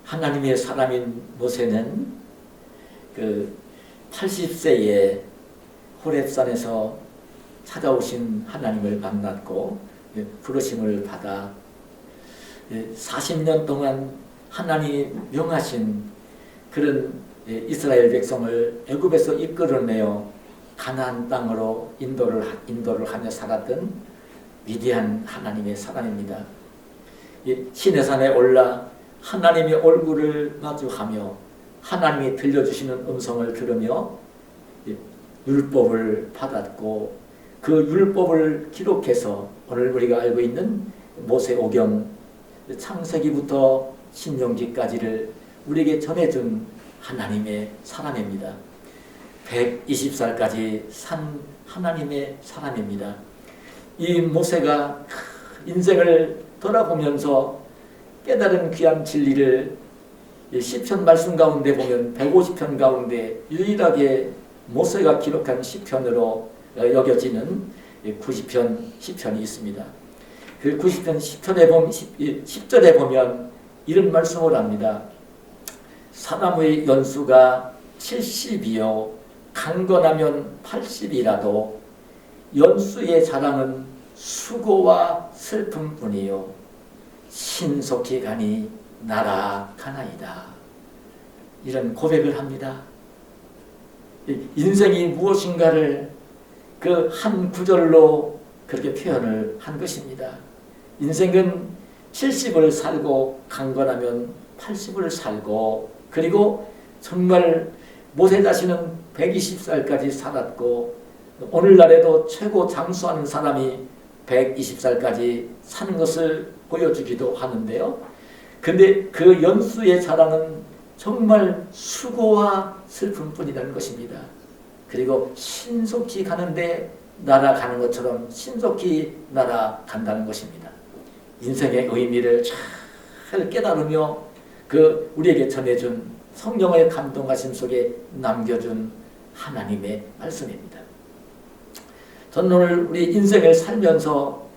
하나님의 사람인 모세는 그 80세에 호렙산에서 찾아오신 하나님을 만났고 부르심을 받아 40년 동안 하나님이 명하신 그런 이스라엘 백성을 애굽에서 이끌어내어 가나안 땅으로 인도를 하며 살았던 위대한 하나님의 사람입니다. 시내산에 올라 하나님의 얼굴을 마주하며 하나님이 들려주시는 음성을 들으며 율법을 받았고 그 율법을 기록해서 오늘 우리가 알고 있는 모세오경 창세기부터 신명기까지를 우리에게 전해준 하나님의 사람입니다. 120살까지 산 하나님의 사람입니다. 이 모세가 인생을 돌아보면서 깨달은 귀한 진리를 시편 말씀 가운데 보면 150편 가운데 유일하게 모세가 기록한 시편으로 여겨지는 90편 시편이 있습니다. 그 90편 시편에 보면 10절에 보면 이런 말씀을 합니다. 사람의 연수가 70이요 강건하면 80이라도 연수의 자랑은 수고와 슬픔뿐이요 신속히 가니 날아가나이다. 이런 고백을 합니다. 인생이 무엇인가를 그 한 구절로 그렇게 표현을 한 것입니다. 인생은 70을 살고 강건하면 80을 살고 그리고 정말 모세 자신은 120살까지 살았고 오늘날에도 최고 장수하는 사람이 120살까지 사는 것을 보여주기도 하는데요. 근데 그 연수의 자랑은 정말 수고와 슬픔뿐이라는 것입니다. 그리고 신속히 가는데 날아가는 것처럼 신속히 날아간다는 것입니다. 인생의 의미를 잘 깨달으며 그 우리에게 전해준 성령의 감동하심 속에 남겨준 하나님의 말씀입니다. 저는 오늘 우리 인생을 살면서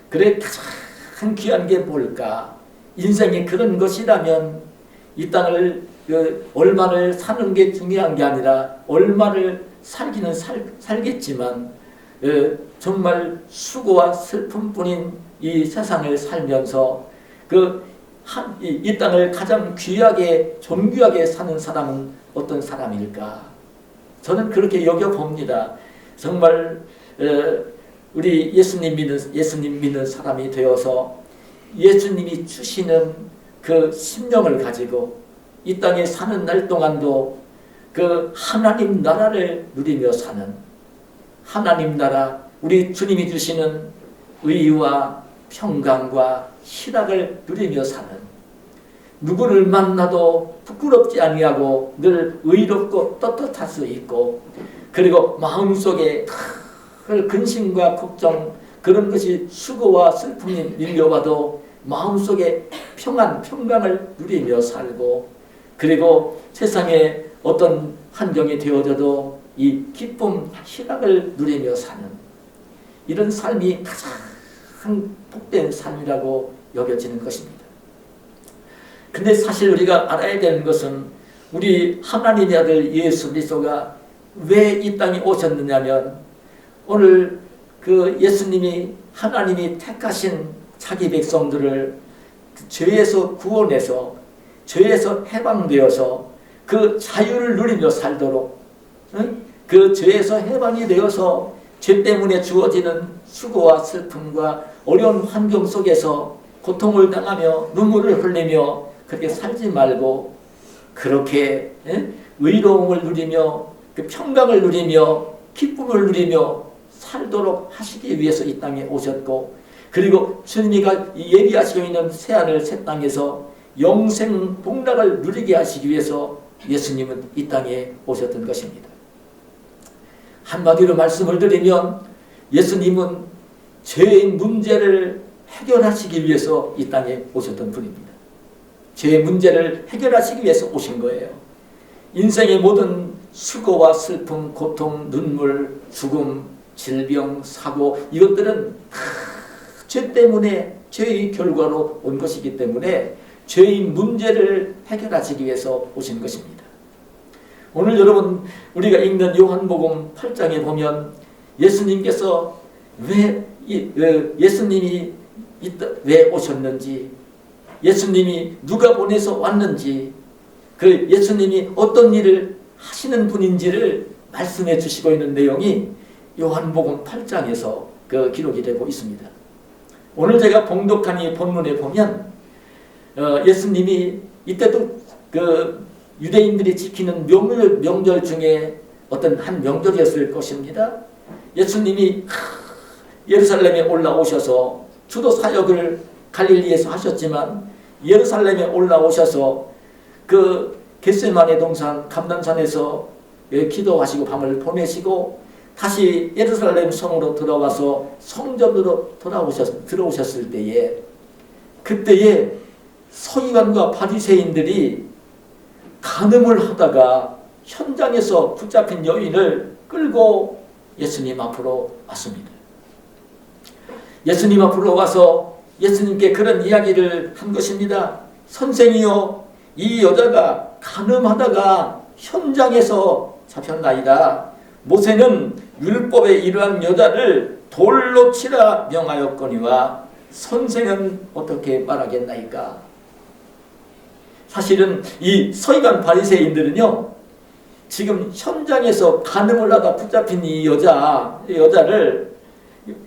그래 가장 귀한 게 뭘까? 인생이 그런 것이라면 이 땅을 얼마를 사는 게 중요한 게 아니라 얼마를 살기는 살겠지만 정말 수고와 슬픔뿐인 이 세상을 살면서 이 땅을 가장 귀하게 존귀하게 사는 사람은 어떤 사람일까? 저는 그렇게 여겨봅니다. 정말 우리 예수님 믿는 사람이 되어서 예수님이 주시는 그 심령을 가지고 이 땅에 사는 날 동안도 그 하나님 나라를 누리며 사는 하나님 나라, 우리 주님이 주시는 의와 평강과 희락을 누리며 사는 누구를 만나도 부끄럽지 아니하고 늘 의롭고 떳떳할 수 있고 그리고 마음속에 근심과 걱정 그런 것이 수고와 슬픔이 밀려와도 마음속에 평강을 누리며 살고 그리고 세상에 어떤 환경이 되어져도 이 기쁨, 희락을 누리며 사는 이런 삶이 가장 복된 삶이라고 여겨지는 것입니다. 근데 사실 우리가 알아야 되는 것은 우리 하나님의 아들 예수 그리스도가 왜 이 땅에 오셨느냐면 오늘 그 예수님이 하나님이 택하신 자기 백성들을 죄에서 구원해서 죄에서 해방되어서 그 자유를 누리며 살도록 그 죄에서 해방이 되어서 죄 때문에 주어지는 수고와 슬픔과 어려운 환경 속에서 고통을 당하며 눈물을 흘리며 그렇게 살지 말고 그렇게 의로움을 누리며 그 평강을 누리며 기쁨을 누리며 살도록 하시기 위해서 이 땅에 오셨고 그리고 주님이 예비하시고 있는 새하늘 새 땅에서 영생 복락을 누리게 하시기 위해서 예수님은 이 땅에 오셨던 것입니다. 한마디로 말씀을 드리면 예수님은 죄의 문제를 해결하시기 위해서 이 땅에 오셨던 분입니다. 죄의 문제를 해결하시기 위해서 오신 거예요. 인생의 모든 수고와 슬픔, 고통, 눈물, 죽음, 질병, 사고 이것들은 죄 때문에 죄의 결과로 온 것이기 때문에 죄인 문제를 해결하시기 위해서 오신 것입니다. 오늘 여러분 우리가 읽는 요한복음 8장에 보면 예수님께서 예수님이 왜 오셨는지, 예수님이 누가 보내서 왔는지, 그 예수님이 어떤 일을 하시는 분인지를 말씀해 주시고 있는 내용이 요한복음 8장에서 그 기록이 되고 있습니다. 오늘 제가 봉독한 이 본문에 보면 예수님이 이때도 그 유대인들이 지키는 명절 중에 어떤 한 명절이었을 것입니다. 예수님이 예루살렘에 올라오셔서 주도 사역을 갈릴리에서 하셨지만 예루살렘에 올라오셔서 그 겟세마네 동산 감람산에서 기도하시고 밤을 보내시고 다시 예루살렘 성으로 들어가서 성전으로 들어오셨을 때에, 그때에 서기관과 바리새인들이 간음을 하다가 현장에서 붙잡힌 여인을 끌고 예수님 앞으로 왔습니다. 예수님 앞으로 와서 예수님께 그런 이야기를 한 것입니다. 선생이요, 이 여자가 간음하다가 현장에서 잡혔나이다. 모세는 율법에 이러한 여자를 돌로 치라 명하였거니와 선생은 어떻게 말하겠나이까? 사실은 이 서기관 바리새인들은요, 지금 현장에서 간음을 하다 붙잡힌 이 여자를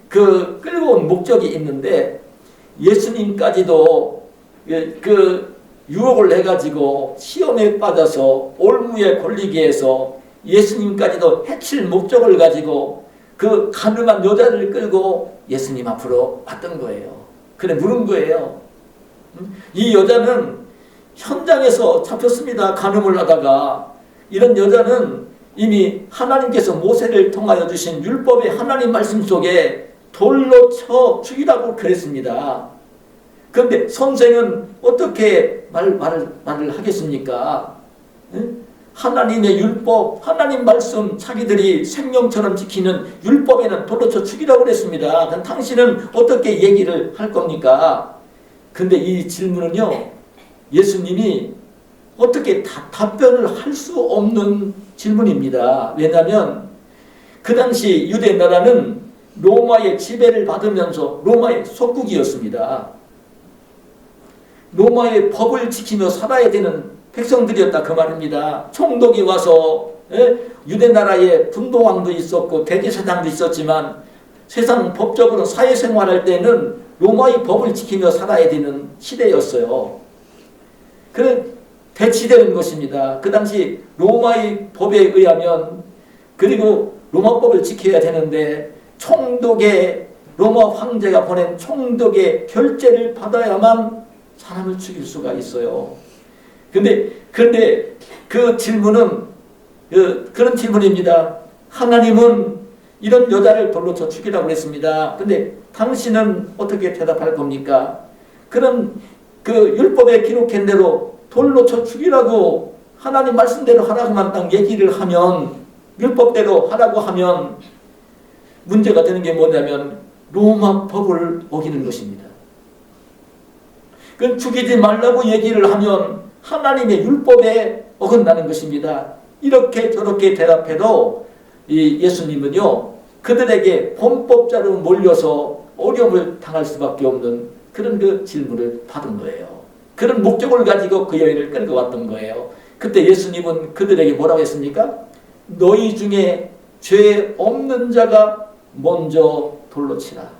끌고 온 목적이 있는데, 예수님까지도 그 유혹을 해가지고 시험에 빠져서 올무에 걸리게 해서 예수님까지도 해칠 목적을 가지고 그 간음한 여자를 끌고 예수님 앞으로 왔던 거예요. 그래 물은 거예요. 이 여자는 현장에서 잡혔습니다. 간음을 하다가. 이런 여자는 이미 하나님께서 모세를 통하여 주신 율법의 하나님 말씀 속에 돌로 쳐 죽이라고 그랬습니다. 그런데 선생은 어떻게 말을 하겠습니까? 하나님의 율법, 하나님 말씀, 자기들이 생명처럼 지키는 율법에는 돌로 쳐 죽이라고 그랬습니다. 그럼 당신은 어떻게 얘기를 할 겁니까? 근데 이 질문은요, 예수님이 어떻게 답변을 할 수 없는 질문입니다. 왜냐하면 그 당시 유대 나라는 로마의 지배를 받으면서 로마의 속국이었습니다. 로마의 법을 지키며 살아야 되는 백성들이었다 그 말입니다. 총독이 와서 유대 나라에 분봉왕도 있었고 대제사장도 있었지만 세상 법적으로 사회생활할 때는 로마의 법을 지키며 살아야 되는 시대였어요. 그래 대치되는 것입니다. 그 당시 로마의 법에 의하면, 그리고 로마법을 지켜야 되는데 총독의, 로마 황제가 보낸 총독의 결재를 받아야만 사람을 죽일 수가 있어요. 그런데 그 질문은 그런 질문입니다. 하나님은 이런 여자를 돌로 쳐 죽이라고 했습니다. 근데 당신은 어떻게 대답할 겁니까? 그런 그 율법에 기록한 대로 돌로 쳐 죽이라고 하나님 말씀대로 하라고만 딱 얘기를 하면, 율법대로 하라고 하면 문제가 되는 게 뭐냐면 로마 법을 어기는 것입니다. 그 죽이지 말라고 얘기를 하면 하나님의 율법에 어긋나는 것입니다. 이렇게 저렇게 대답해도 이 예수님은요, 그들에게 범법자로 몰려서 어려움을 당할 수밖에 없는 그런 그 질문을 받은 거예요. 그런 목적을 가지고 그 여인을 끌고 왔던 거예요. 그때 예수님은 그들에게 뭐라고 했습니까? 너희 중에 죄 없는 자가 먼저 돌로 치라.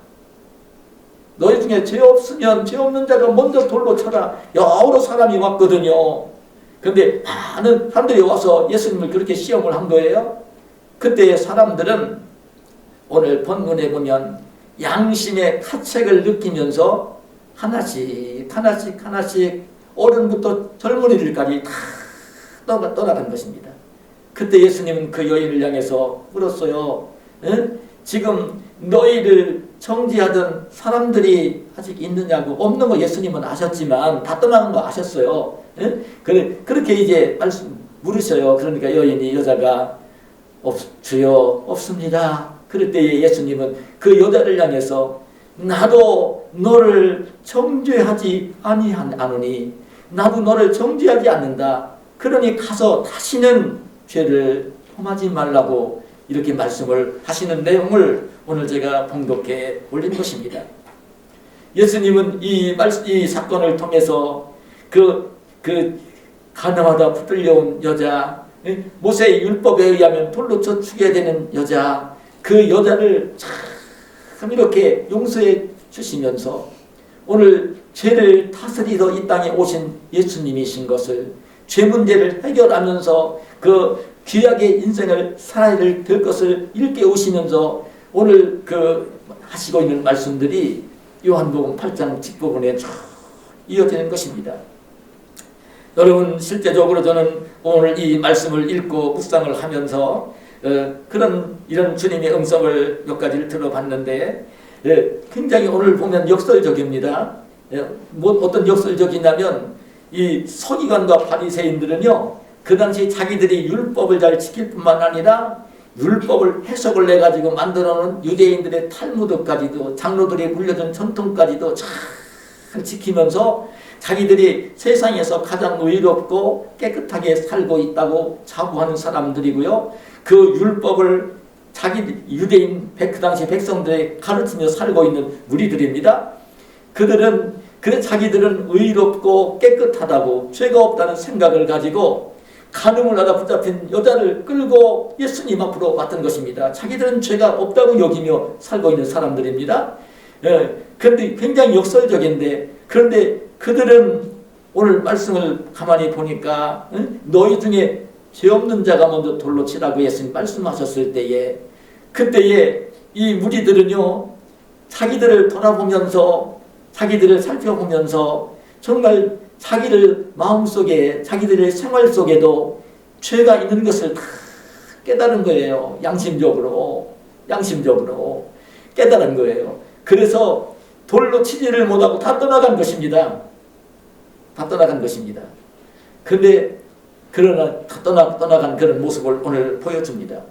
너희 중에 죄 없으면 죄 없는 자가 먼저 돌로 쳐라. 여러 사람이 왔거든요. 그런데 많은 사람들이 와서 예수님을 그렇게 시험을 한 거예요. 그때 사람들은 오늘 본문에 보면 양심의 가책을 느끼면서 하나씩 어른부터 젊은이들까지 다 떠나간 것입니다. 그때 예수님은 그 여인을 향해서 물었어요. 지금 너희를 정죄하던 사람들이 아직 있느냐고. 없는 거 예수님은 아셨지만 다 떠나는 거 아셨어요. 그렇게 이제 물으셔요. 그러니까 여자가 주여 없습니다. 그럴 때 예수님은 그 여자를 향해서 나도 너를 정죄하지 아니하노니 나도 너를 정죄하지 않는다. 그러니 가서 다시는 죄를 범하지 말라고 이렇게 말씀을 하시는 내용을 오늘 제가 봉독해 올린 것입니다. 예수님은 이 사건을 통해서 그 가늠하다 붙들려온 여자, 모세의 율법에 의하면 돌로 쳐 죽여야 되는 여자, 그 여자를 참 이렇게 용서해 주시면서 오늘 죄를 다스리러 이 땅에 오신 예수님이신 것을, 죄 문제를 해결하면서 그 귀하게 인생을 살아야 될 것을 일깨우시면서 오늘 하시고 있는 말씀들이 요한복음 8장 뒷부분에 쭉 이어지는 것입니다. 여러분, 실제적으로 저는 오늘 이 말씀을 읽고 묵상을 하면서 이런 주님의 음성을 몇 가지를 들어봤는데 굉장히 오늘 보면 역설적입니다. 어떤 역설적이냐면 이 서기관과 바리새인들은요, 그 당시 자기들이 율법을 잘 지킬 뿐만 아니라 율법을 해석을 해가지고 만들어놓은 유대인들의 탈무드까지도, 장로들이 물려준 전통까지도 잘 지키면서 자기들이 세상에서 가장 의롭고 깨끗하게 살고 있다고 자부하는 사람들이고요. 그 율법을 유대인 그 당시 백성들에 가르치며 살고 있는 무리들입니다. 자기들은 의롭고 깨끗하다고 죄가 없다는 생각을 가지고 간음을 하다 붙잡힌 여자를 끌고 예수님 앞으로 왔던 것입니다. 자기들은 죄가 없다고 여기며 살고 있는 사람들입니다. 그런데 굉장히 역설적인데, 그런데 그들은 오늘 말씀을 가만히 보니까 너희 중에 죄 없는 자가 먼저 돌로 치라고 예수님 말씀하셨을 때에, 그때에 이 무리들은요, 자기들을 돌아보면서, 자기들을 살펴보면서 정말 자기들 마음속에, 자기들의 생활 속에도 죄가 있는 것을 다 깨달은 거예요. 양심적으로 깨달은 거예요. 그래서 돌로 치지를 못하고 다 떠나간 것입니다. 그러나 다 떠나간 그런 모습을 오늘 보여줍니다.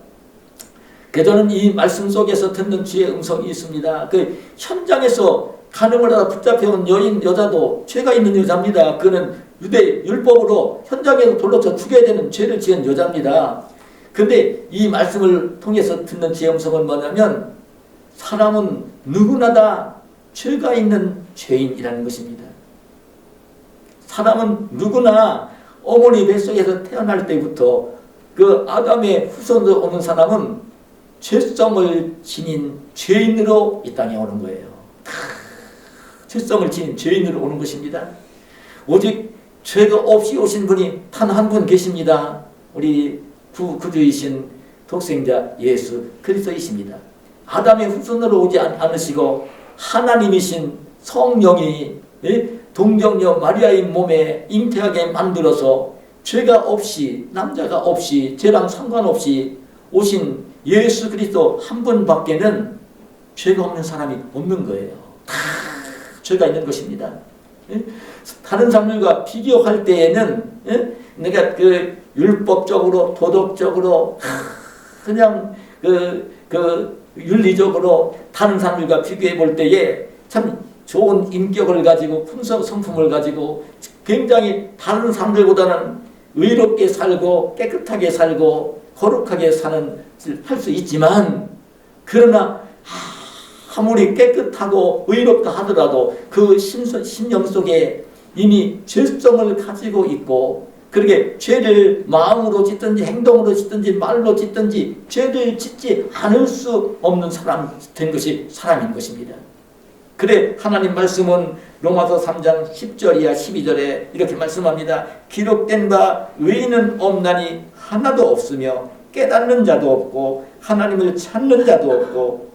저는 이 말씀 속에서 듣는 주의 음성이 있습니다. 그 현장에서 간음을 하다 붙잡혀온 여자도 죄가 있는 여자입니다. 그는 유대 율법으로 현장에서 돌로 쳐 죽여야 되는 죄를 지은 여자입니다. 근데 이 말씀을 통해서 듣는 주의 음성은 뭐냐면, 사람은 누구나 다 죄가 있는 죄인이라는 것입니다. 사람은 누구나 어머니 뱃속에서 태어날 때부터 그 아담의 후손으로 오는 사람은 죄성을 지닌 죄인으로 이 땅에 오는 거예요. 죄성을 지닌 죄인으로 오는 것입니다. 오직 죄가 없이 오신 분이 단 한 분 계십니다. 우리 구주이신 독생자 예수 그리스도이십니다. 아담의 후손으로 오지 않으시고 하나님이신 성령이 동정녀 마리아의 몸에 잉태하게 만들어서 죄가 없이, 남자가 없이, 죄랑 상관없이 오신 예수 그리스도 한 분밖에는 죄가 없는 사람이 없는 거예요. 다 죄가 있는 것입니다. 다른 사람들과 비교할 때에는 내가 율법적으로, 도덕적으로, 그냥 윤리적으로 다른 사람들과 비교해 볼 때에 참 좋은 인격을 가지고 풍성 성품을 가지고 굉장히 다른 사람들보다는 의롭게 살고 깨끗하게 살고 거룩하게 할 수 있지만, 그러나 아무리 깨끗하고 의롭다 하더라도 그 심령 속에 이미 죄성을 가지고 있고, 그렇게 죄를 마음으로 짓든지 행동으로 짓든지 말로 짓든지 죄를 짓지 않을 수 없는 사람 된 것이 사람인 것입니다. 그래 하나님 말씀은 로마서 3장 10절 이하 12절에 이렇게 말씀합니다. 기록된 바 의인은 없나니 하나도 없으며 깨닫는 자도 없고 하나님을 찾는 자도 없고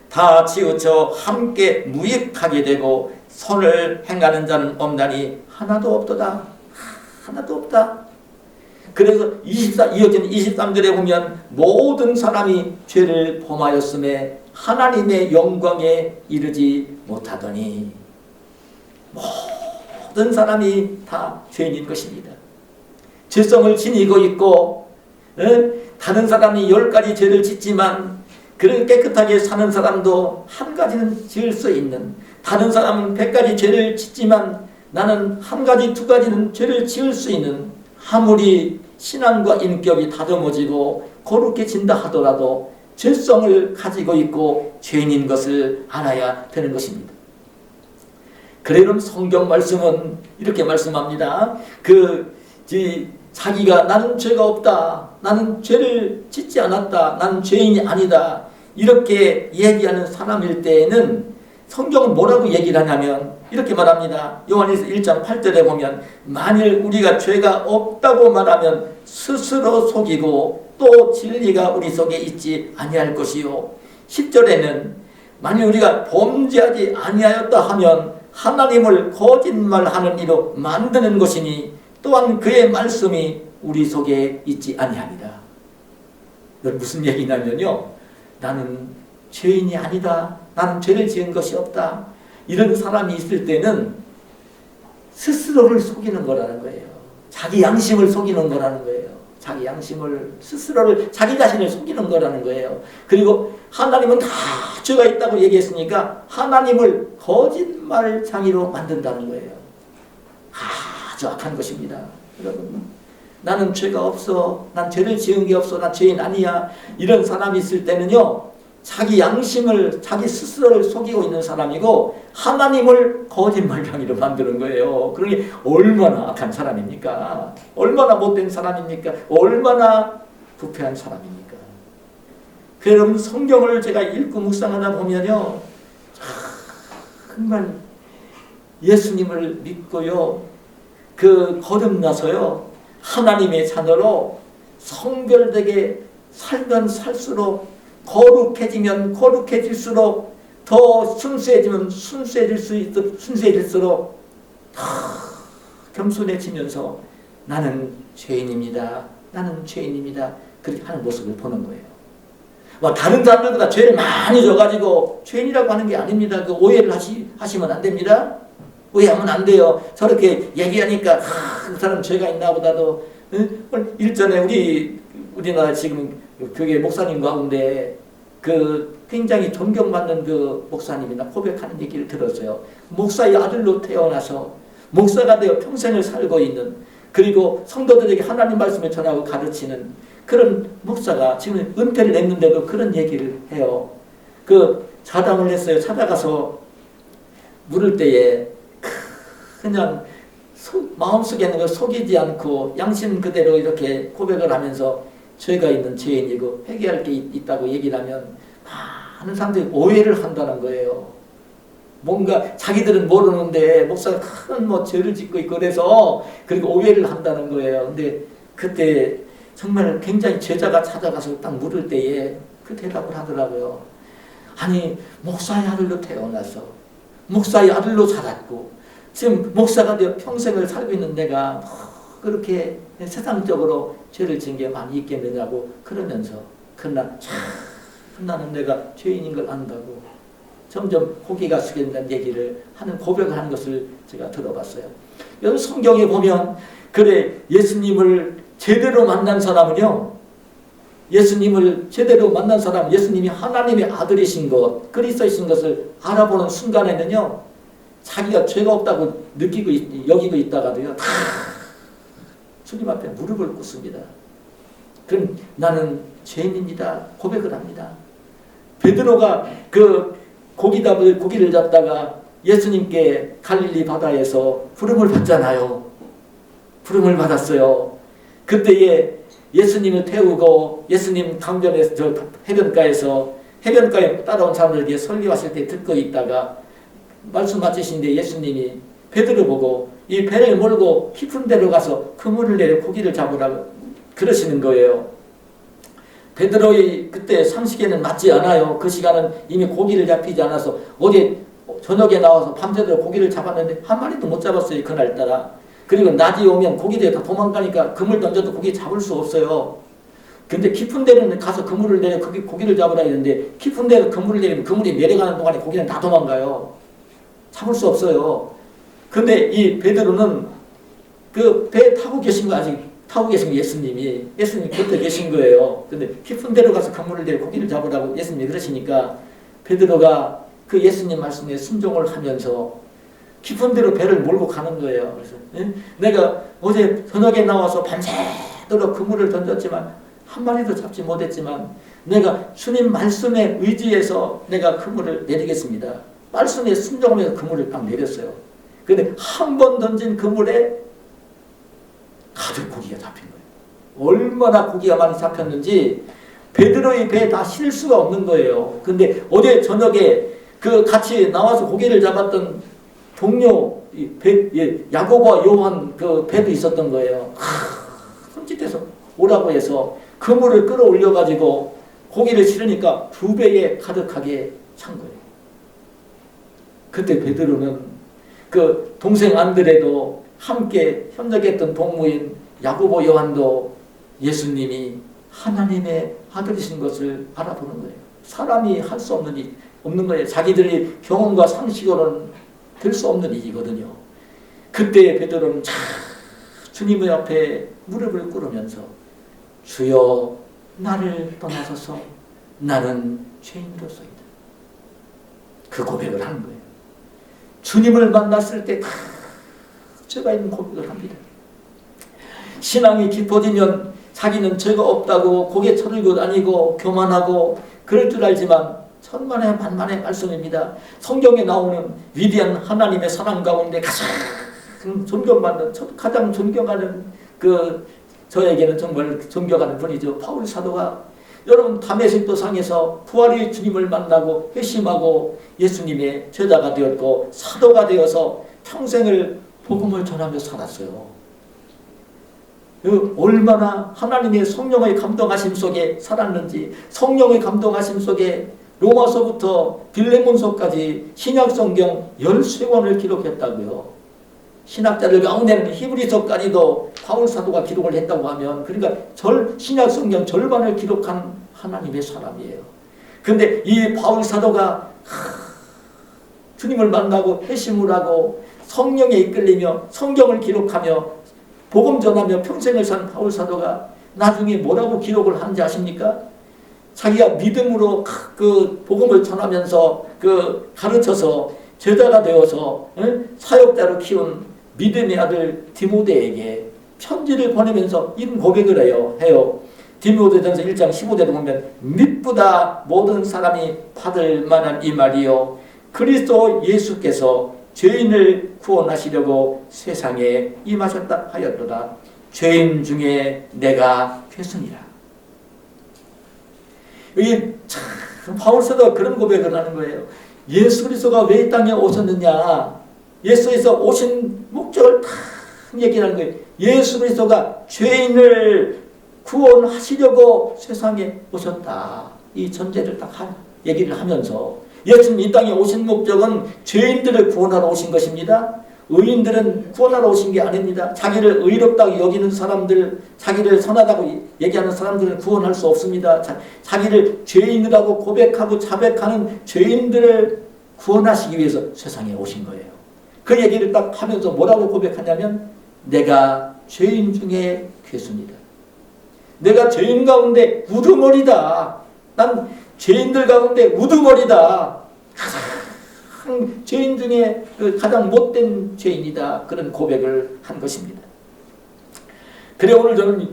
다 치우쳐 함께 무익하게 되고 선을 행하는 자는 없나니 하나도 없도다. 하나도 없다. 그래서 이어지는 23절에 보면 모든 사람이 죄를 범하였음에 하나님의 영광에 이르지 못하더니, 모든 사람이 다 죄인인 것입니다. 죄성을 지니고 있고, 다른 사람이 10가지 죄를 짓지만 그렇게 깨끗하게 사는 사람도 한 가지는 지을 수 있는, 다른 사람은 100가지 죄를 짓지만 나는 한 가지 두 가지는 죄를 지을 수 있는, 아무리 신앙과 인격이 다듬어지고 거룩해진다 하더라도 죄성을 가지고 있고 죄인인 것을 알아야 되는 것입니다. 그러면 성경 말씀은 이렇게 말씀합니다. 자기가 나는 죄가 없다, 나는 죄를 짓지 않았다, 나는 죄인이 아니다, 이렇게 얘기하는 사람일 때에는 성경은 뭐라고 얘기를 하냐면 이렇게 말합니다. 요한일서 1장 8절에 보면 만일 우리가 죄가 없다고 말하면 스스로 속이고 또 진리가 우리 속에 있지 아니할 것이요. 10절에는 만일 우리가 범죄하지 아니하였다 하면 하나님을 거짓말하는 이로 만드는 것이니 또한 그의 말씀이 우리 속에 있지 아니하니라. 이건 무슨 얘기냐면요, 나는 죄인이 아니다, 나는 죄를 지은 것이 없다, 이런 사람이 있을 때는 스스로를 속이는 거라는 거예요. 자기 양심을 속이는 거라는 거예요. 자기 양심을, 스스로를, 자기 자신을 속이는 거라는 거예요. 그리고 하나님은 다 죄가 있다고 얘기했으니까 하나님을 거짓말장이로 만든다는 거예요. 아주 악한 것입니다. 여러분, 나는 죄가 없어, 난 죄를 지은 게 없어, 난 죄인 아니야, 이런 사람이 있을 때는요, 자기 양심을, 자기 스스로를 속이고 있는 사람이고 하나님을 거짓말장이로 만드는 거예요. 그러니 얼마나 악한 사람입니까? 얼마나 못된 사람입니까? 얼마나 부패한 사람입니까? 그럼 성경을 제가 읽고 묵상하다 보면요, 정말 예수님을 믿고요, 거듭나서요, 하나님의 자녀로 성별되게 살면 살수록, 거룩해지면 거룩해질수록, 더 순수해지면 순수해질수록 더 겸손해지면서 나는 죄인입니다, 나는 죄인입니다, 그렇게 하는 모습을 보는 거예요. 다른 사람들보다 죄를 많이 져가지고 죄인이라고 하는 게 아닙니다. 그 오해를 하시면 안 됩니다. 오해하면 안 돼요. 저렇게 얘기하니까 그 사람 죄가 있나 보다도. 일전에 우리나라 지금 교회 목사님 가운데 굉장히 존경받는 목사님이나 고백하는 얘기를 들었어요. 목사의 아들로 태어나서 목사가 되어 평생을 살고 있는, 그리고 성도들에게 하나님 말씀을 전하고 가르치는 그런 목사가 지금 은퇴를 했는데도 그런 얘기를 해요. 자담을 했어요. 찾아가서 물을 때에 그냥 마음속에 있는 걸 속이지 않고 양심 그대로 이렇게 고백을 하면서 죄가 있는 죄인이고 회개할 게 있다고 얘기를 하면 많은 사람들이 오해를 한다는 거예요. 뭔가 자기들은 모르는데 목사가 큰 죄를 짓고 있고 그래서, 그리고 오해를 한다는 거예요. 근데 그때 정말 굉장히 제자가 찾아가서 딱 물을 때에 그 대답을 하더라고요. 아니, 목사의 아들로 태어나서 목사의 아들로 자랐고 지금 목사가 되어 평생을 살고 있는 내가 그렇게 세상적으로 죄를 지은 게 많이 있겠느냐고 그러면서, 그러나 나는 내가 죄인인 걸 안다고 점점 고개가 숙여진다는 얘기를 하는, 고백을 하는 것을 제가 들어봤어요. 여러분, 성경에 보면 그래, 예수님을 제대로 만난 사람은요, 예수님이 하나님의 아들이신 것, 그리스도이신 것을 알아보는 순간에는요, 자기가 죄가 없다고 여기고 있다가도요, 다 주님 앞에 무릎을 꿇습니다. 그럼 나는 죄인입니다, 고백을 합니다. 베드로가 고기를 잡다가 예수님께 갈릴리 바다에서 부름을 받잖아요. 부름을 받았어요. 그때에 예수님을 태우고 예수님 강변에서 해변가에 따라온 사람들에게 설교하실 때 듣고 있다가 말씀 마치신데 예수님이 베드로 보고 이 배를 몰고 깊은 데로 가서 그물을 내려 고기를 잡으라고 그러시는 거예요. 베드로의 그때 상식에는 맞지 않아요. 그 시간은 이미 고기를 잡히지 않아서 어제 저녁에 나와서 밤새도록 고기를 잡았는데 한 마리도 못 잡았어요, 그날따라. 그리고 낮이 오면 고기들이 다 도망가니까 그물 던져도 고기 잡을 수 없어요. 근데 깊은 데는 가서 그물을 내려 고기를 잡으라 했는데 깊은 데로 그물을 내리면 그물이 내려가는 동안에 고기는 다 도망가요. 잡을 수 없어요. 근데 이 베드로는 그 배 타고 계신 거 아직 타고 계신 예수님이 곁에 계신 거예요. 근데 깊은 데로 가서 그물을 내려 고기를 잡으라고 예수님이 그러시니까 베드로가 그 예수님 말씀에 순종을 하면서 깊은 데로 배를 몰고 가는 거예요. 그래서 내가 어제 저녁에 나와서 밤새도록 그물을 던졌지만 한 마리도 잡지 못했지만 내가 주님 말씀에 의지해서 내가 그물을 내리겠습니다. 말씀에 순종하면서 그물을 딱 내렸어요. 그런데 한 번 던진 그물에 가득 고기가 잡힌 거예요. 얼마나 고기가 많이 잡혔는지 베드로의 배에 다 실 수가 없는 거예요. 근데 어제 저녁에 그 같이 나와서 고기를 잡았던 동료 야고보와 요한 그 배도 있었던 거예요. 손짓해서 오라고 해서 그물을 끌어올려 가지고 고기를 실으니까 2배에 가득하게 찬 거예요. 그때 베드로는 그 동생 안드레도 함께 협력했던 동무인 야고보 요한도 예수님이 하나님의 아들이신 것을 알아보는 거예요. 사람이 할 수 없는 일 없는 거예요. 자기들이 경험과 상식으로는 될 수 없는 일이거든요. 그때 베드로는 주님의 앞에 무릎을 꿇으면서 주여 나를 떠나소서 나는 죄인으로서이다. 그 고백을 하는 거예요. 주님을 만났을 때 죄가 있는 고백을 합니다. 신앙이 깊어지면 자기는 죄가 없다고 고개 쳐들고 다니고 교만하고 그럴 줄 알지만 천만의 만만의 말씀입니다. 성경에 나오는 위대한 하나님의 사랑 가운데 가장 존경받는 가장 존경하는 저에게는 정말 존경하는 분이죠. 바울 사도가 여러분 다메섹 도상에서 부활의 주님을 만나고 회심하고 예수님의 제자가 되었고 사도가 되어서 평생을 복음을 전하며 살았어요. 얼마나 하나님의 성령의 감동하심 속에 살았는지 성령의 감동하심 속에 로마서부터 빌레몬서까지 신약성경 13권을 기록했다고요. 신학자들 가운데는 히브리서까지도 바울 사도가 기록을 했다고 하면 그러니까 신약성경 절반을 기록한 하나님의 사람이에요. 그런데 이 바울 사도가 주님을 만나고 회심을 하고 성령에 이끌리며 성경을 기록하며 복음 전하며 평생을 산 바울 사도가 나중에 뭐라고 기록을 하는지 아십니까? 자기가 믿음으로 그 복음을 전하면서 가르쳐서 제자가 되어서 사역자로 키운 믿음의 아들 디모데에게 편지를 보내면서 이런 고백을 해요. 디모데전서 1장 15절에 보면 믿보다 모든 사람이 받을 만한 이 말이요 그리스도 예수께서 죄인을 구원하시려고 세상에 임하셨다 하였도다. 죄인 중에 내가 괴순이라. 여기 참 바울 사도가 그런 고백을 하는 거예요. 예수 그리스도가 왜 이 땅에 오셨느냐? 예수에서 오신 목적을 다 얘기하는 거예요. 예수 그리스도가 죄인을 구원하시려고 세상에 오셨다. 이 전제를 딱 얘기를 하면서 예수님 이 땅에 오신 목적은 죄인들을 구원하러 오신 것입니다. 의인들은 구원하러 오신 게 아닙니다. 자기를 의롭다고 여기는 사람들, 자기를 선하다고 얘기하는 사람들은 구원할 수 없습니다. 자기를 죄인이라고 고백하고 자백하는 죄인들을 구원하시기 위해서 세상에 오신 거예요. 그 얘기를 딱 하면서 뭐라고 고백하냐면 내가 죄인 중에 괴순이다. 내가 죄인 가운데 우두머리다. 난 죄인들 가운데 우두머리다. 죄인 중에 가장 못된 죄인이다. 그런 고백을 한 것입니다. 그래 오늘 저는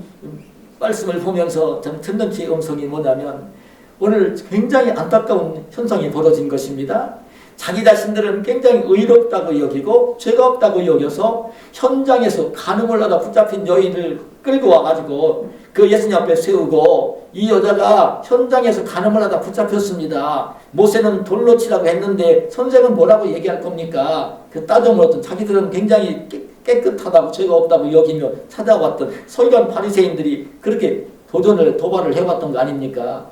말씀을 보면서 저는 듣는 제 음성이 뭐냐면 오늘 굉장히 안타까운 현상이 벌어진 것입니다. 자기 자신들은 굉장히 의롭다고 여기고 죄가 없다고 여겨서 현장에서 간음을 하다 붙잡힌 여인을 끌고 와가지고 그 예수님 앞에 세우고 이 여자가 현장에서 간음을 하다 붙잡혔습니다. 모세는 돌로 치라고 했는데 선생은 뭐라고 얘기할 겁니까? 그 따져 물었던 자기들은 굉장히 깨끗하다고 죄가 없다고 여기며 찾아왔던 서기관 바리새인들이 그렇게 도발을 해왔던 거 아닙니까?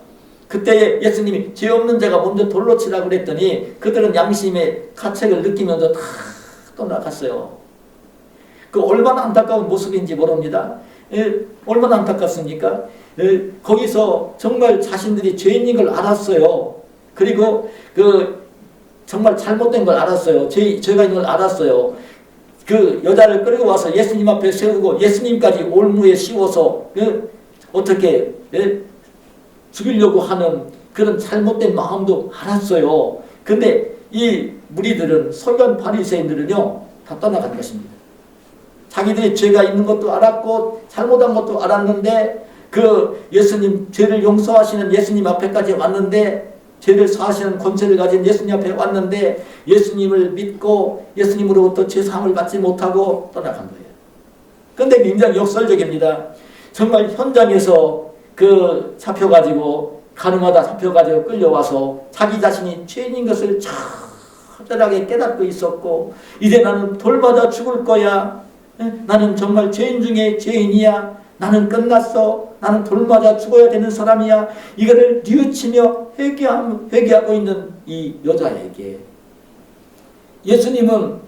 그때 예수님이 죄 없는 자가 먼저 돌로 치라고 그랬더니 그들은 양심의 가책을 느끼면서 다 떠나갔어요. 그 얼마나 안타까운 모습인지 모릅니다. 얼마나 안타깝습니까? 거기서 정말 자신들이 죄인인 걸 알았어요. 그리고 정말 잘못된 걸 알았어요. 죄가 있는 걸 알았어요. 그 여자를 끌고 와서 예수님 앞에 세우고 예수님까지 올무에 씌워서 어떻게 죽이려고 하는 그런 잘못된 마음도 알았어요. 근데 이 무리들은 서기관 바리새인들은요 다 떠나간 것입니다. 자기들이 죄가 있는 것도 알았고 잘못한 것도 알았는데 그 예수님 죄를 용서하시는 예수님 앞에까지 왔는데 죄를 사하시는 권세를 가진 예수님 앞에 왔는데 예수님을 믿고 예수님으로부터 죄사함을 받지 못하고 떠나간 거예요. 그런데 굉장히 역설적입니다. 정말 현장에서 그 잡혀가지고 가늠하다 잡혀가지고 끌려와서 자기 자신이 죄인인 것을 처절하게 깨닫고 있었고 이제 나는 돌 맞아 죽을 거야. 나는 정말 죄인 중에 죄인이야. 나는 끝났어. 나는 돌 맞아 죽어야 되는 사람이야. 이거를 뉘우치며 회개하고 있는 이 여자에게 예수님은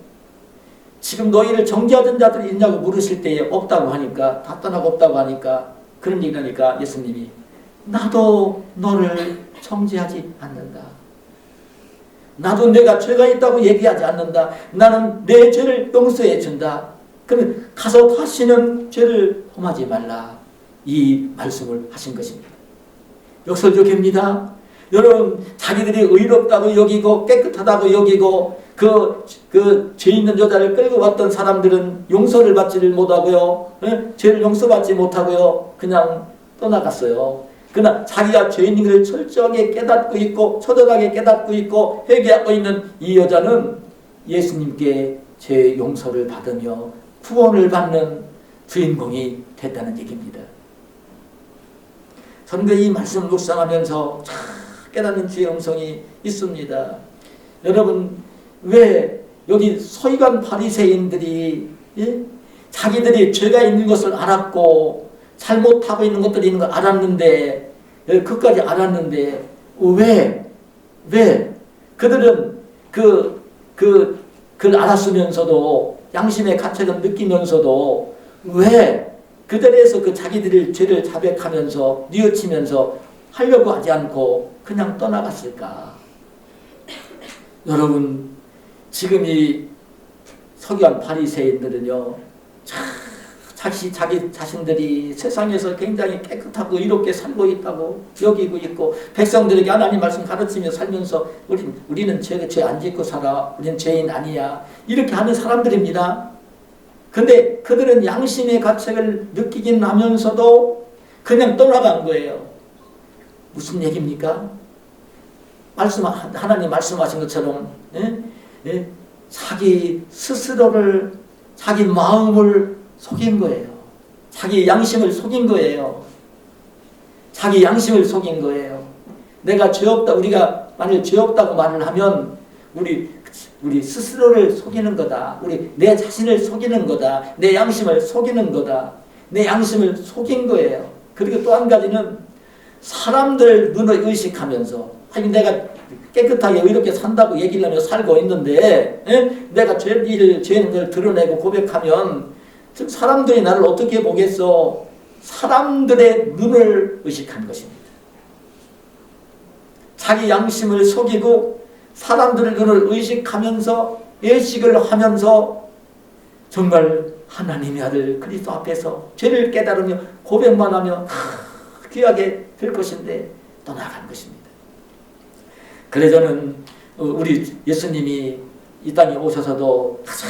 지금 너희를 정죄하던 자들이 있냐고 물으실 때에 없다고 하니까 다 떠나고 없다고 하니까 그런 얘기를 하니까 예수님이 나도 너를 정죄하지 않는다. 나도 내가 죄가 있다고 얘기하지 않는다. 나는 내 죄를 용서해 준다. 그럼 가서 다시는 죄를 범하지 말라. 이 말씀을 하신 것입니다. 역설적입니다. 여러분 자기들이 의롭다고 여기고 깨끗하다고 여기고 그 죄 있는 여자를 끌고 왔던 사람들은 용서를 받지를 못하고요. 죄를 용서받지 못하고요. 그냥 떠나갔어요. 그러나 자기가 죄인인 것을 철저하게 깨닫고 있고 처절하게 깨닫고 있고 회개하고 있는 이 여자는 예수님께 죄 용서를 받으며 구원을 받는 주인공이 됐다는 얘기입니다. 저는 이 말씀을 묵상하면서 참 깨닫는 주의 음성이 있습니다. 여러분 왜 여기 서기관 바리새인들이 자기들이 죄가 있는 것을 알았고 잘못하고 있는 것들이 있는 걸 알았는데 그까지 알았는데 왜 그들은 그걸 알았으면서도 양심의 가책을 느끼면서도 왜 그들에서 그 자기들의 죄를 자백하면서 뉘우치면서 하려고 하지 않고 그냥 떠나갔을까? 여러분 지금 이 서기관 바리새인들은요 자기 자신들이 세상에서 굉장히 깨끗하고 이롭게 살고 있다고 여기고 있고 백성들에게 하나님 말씀 가르치며 살면서 우리는 죄 안 짓고 살아. 우리는 죄인 아니야. 이렇게 하는 사람들입니다. 근데 그들은 양심의 가책을 느끼긴 하면서도 그냥 떠나간 거예요. 무슨 얘기입니까? 하나님 말씀하신 것처럼 자기 스스로를 자기 마음을 속인 거예요. 자기 양심을 속인 거예요. 자기 양심을 속인 거예요. 내가 죄 없다, 우리가 만일 죄 없다고 말을 하면 우리 스스로를 속이는 거다. 내 자신을 속이는 거다. 내 양심을 속이는 거다. 내 양심을 속인 거예요. 그리고 또 한 가지는 사람들 눈을 의식하면서 내가 깨끗하게 의롭게 산다고 얘기를 하며 살고 있는데 내가 죄인 걸 드러내고 고백하면 즉 사람들이 나를 어떻게 보겠어? 사람들의 눈을 의식한 것입니다. 자기 양심을 속이고 사람들의 눈을 의식하면서 예식을 하면서 정말 하나님의 아들 그리스도 앞에서 죄를 깨달으며 고백만 하며 귀하게 될 것인데 떠나간 것입니다. 그래서 저는 우리 예수님이 이 땅에 오셔서도 가장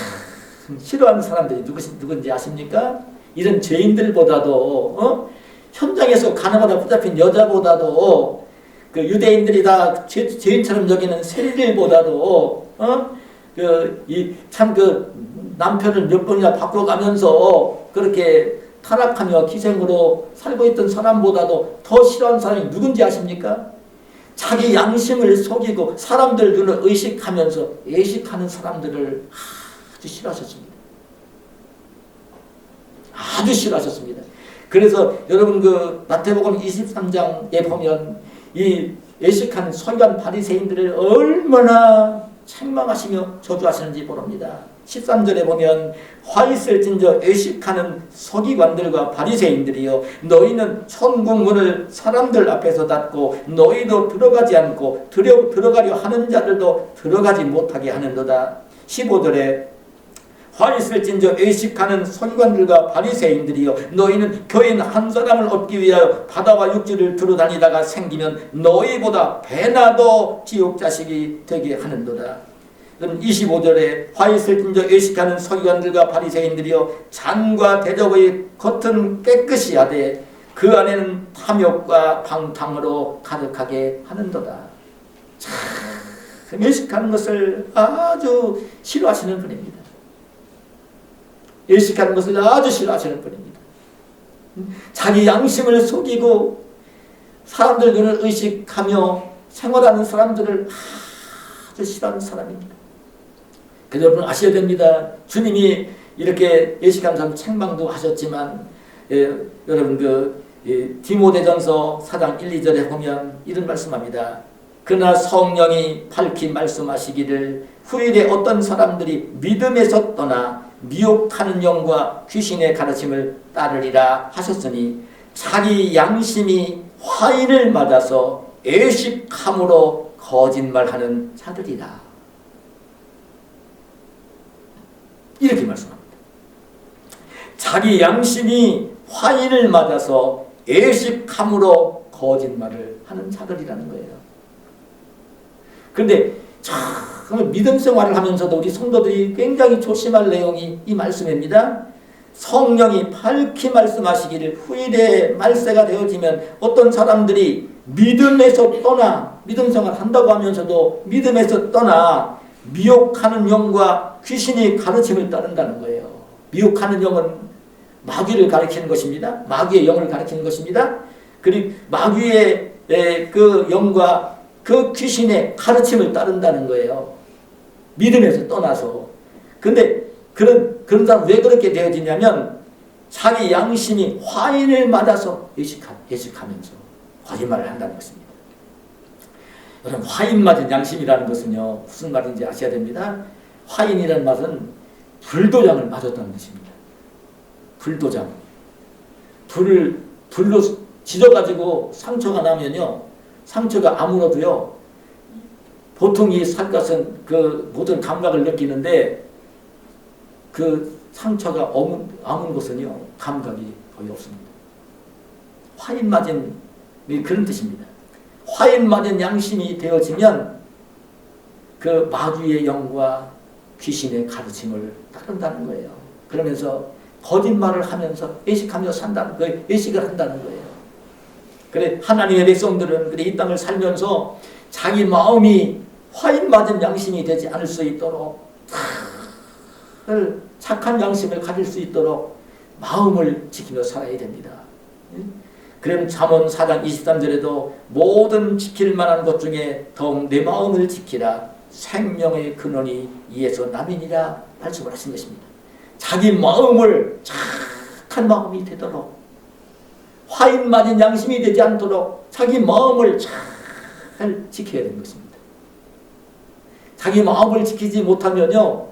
싫어하는 사람들이 누군지 아십니까? 이런 죄인들보다도 현장에서 가늠하다 붙잡힌 여자보다도 그 유대인들이 다 죄인처럼 여기는 세리들보다도 남편을 몇 번이나 바꿔가면서 그렇게 타락하며 기생으로 살고 있던 사람보다도 더 싫어하는 사람이 누군지 아십니까? 자기 양심을 속이고 사람들 눈을 의식하면서 예식하는 사람들을 아주 싫어하셨습니다. 아주 싫어하셨습니다. 그래서 여러분 그 마태복음 23장에 보면 이 예식하는 서기관 바리새인들을 얼마나 책망하시며 저주하시는지 모릅니다. 13절에 보면 화 있을진저 예식하는 서기관들과 바리새인들이여 너희는 천국 문을 사람들 앞에서 닫고 너희도 들어가지 않고 들어가려 하는 자들도 들어가지 못하게 하는도다. 15절에 화 있을진저 의식하는 서기관들과 바리새인들이여, 너희는 교인 한 사람을 얻기 위하여 바다와 육지를 두루다니다가 생기면 너희보다 배나 더 지옥 자식이 되게 하는도다. 25절에 화 있을진저 의식하는 서기관들과 바리새인들이여, 잔과 대접의 겉은 깨끗이 하되 그 안에는 탐욕과 방탕으로 가득하게 하는도다. 참 의식하는 것을 아주 싫어하시는 분입니다. 의식하는 것을 아주 싫어하시는 분입니다. 자기 양심을 속이고 사람들 눈을 의식하며 생활하는 사람들을 아주 싫어하는 사람입니다. 그래서 여러분 아셔야 됩니다. 주님이 이렇게 의식하는 사람 책망도 하셨지만, 여러분 디모데전서 4장 1, 2절에 보면 이런 말씀합니다. 그러나 성령이 밝히 말씀하시기를 후일에 어떤 사람들이 믿음에서 떠나 미혹하는 영과 귀신의 가르침을 따르리라 하셨으니, 자기 양심이 화인을 맞아서 애식함으로 거짓말하는 자들이라. 이렇게 말씀합니다. 자기 양심이 화인을 맞아서 애식함으로 거짓말을 하는 자들이라는 거예요. 그런데 참 믿음 생활을 하면서도 우리 성도들이 굉장히 조심할 내용이 이 말씀입니다. 성령이 밝히 말씀하시기를 후일에 말세가 되어지면 어떤 사람들이 믿음에서 떠나, 믿음 생활을 한다고 하면서도 믿음에서 떠나 미혹하는 영과 귀신의 가르침을 따른다는 거예요. 미혹하는 영은 마귀를 가리키는 것입니다. 마귀의 영을 가리키는 것입니다. 그리고 마귀의 그 영과 그 귀신의 가르침을 따른다는 거예요. 믿음에서 떠나서. 근데 그런 사람 왜 그렇게 되어지냐면, 자기 양심이 화인을 맞아서 예식하면서 거짓말을 한다는 것입니다. 여러분, 화인 맞은 양심이라는 것은요, 무슨 말인지 아셔야 됩니다. 화인이라는 말은 불도장을 맞았다는 뜻입니다. 불도장. 불로 지져가지고 상처가 나면요, 상처가 아물어도요, 보통 이 살갗은 그 모든 감각을 느끼는데, 그 상처가 아문 것은요, 감각이 거의 없습니다. 화인 맞은 그런 뜻입니다. 화인 맞은 양심이 되어지면 그 마귀의 영과 귀신의 가르침을 따른다는 거예요. 그러면서 거짓말을 하면서 의식하며 산다는 거예요. 의식을 한다는 거예요. 그래, 하나님의 백성들은 그래 이 땅을 살면서 자기 마음이 화인 맞은 양심이 되지 않을 수 있도록, 착한 양심을 가질 수 있도록 마음을 지키며 살아야 됩니다. 그럼 잠언 4장 23절에도 모든 지킬 만한 것 중에 더욱 내 마음을 지키라, 생명의 근원이 이에서 남이니라 말씀을 하신 것입니다. 자기 마음을 착한 마음이 되도록, 화인 맞은 양심이 되지 않도록 자기 마음을 잘 지켜야 되는 것입니다. 자기 마음을 지키지 못하면요,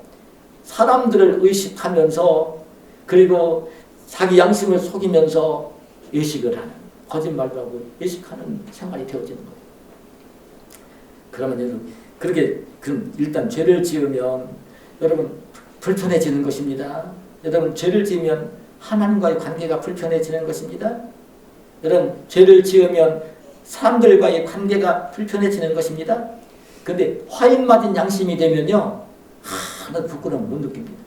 사람들을 의식하면서, 그리고 자기 양심을 속이면서 의식을 하는, 거짓말도 하고 의식하는 생활이 되어지는 거예요. 그러면 여러분, 그럼 일단 죄를 지으면 여러분 불편해지는 것입니다. 여러분, 죄를 지으면 하나님과의 관계가 불편해지는 것입니다. 여러분, 죄를 지으면 사람들과의 관계가 불편해지는 것입니다. 그런데 화인 맞은 양심이 되면요, 하나도 부끄러움을 못 느낍니다.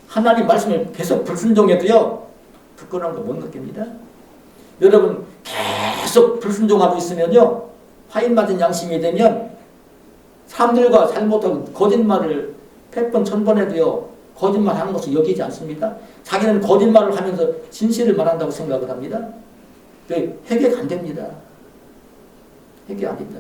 하나님 말씀을 계속 불순종해도요, 부끄러운 거 못 느낍니다. 여러분, 계속 불순종하고 있으면요, 화인 맞은 양심이 되면 사람들과 잘못하고 거짓말을 100번 1000번 해도요, 거짓말하는 것을 여기지 않습니다. 자기는 거짓말을 하면서 진실을 말한다고 생각을 합니다. 해결 안 됩니다. 해결 안 됩니다.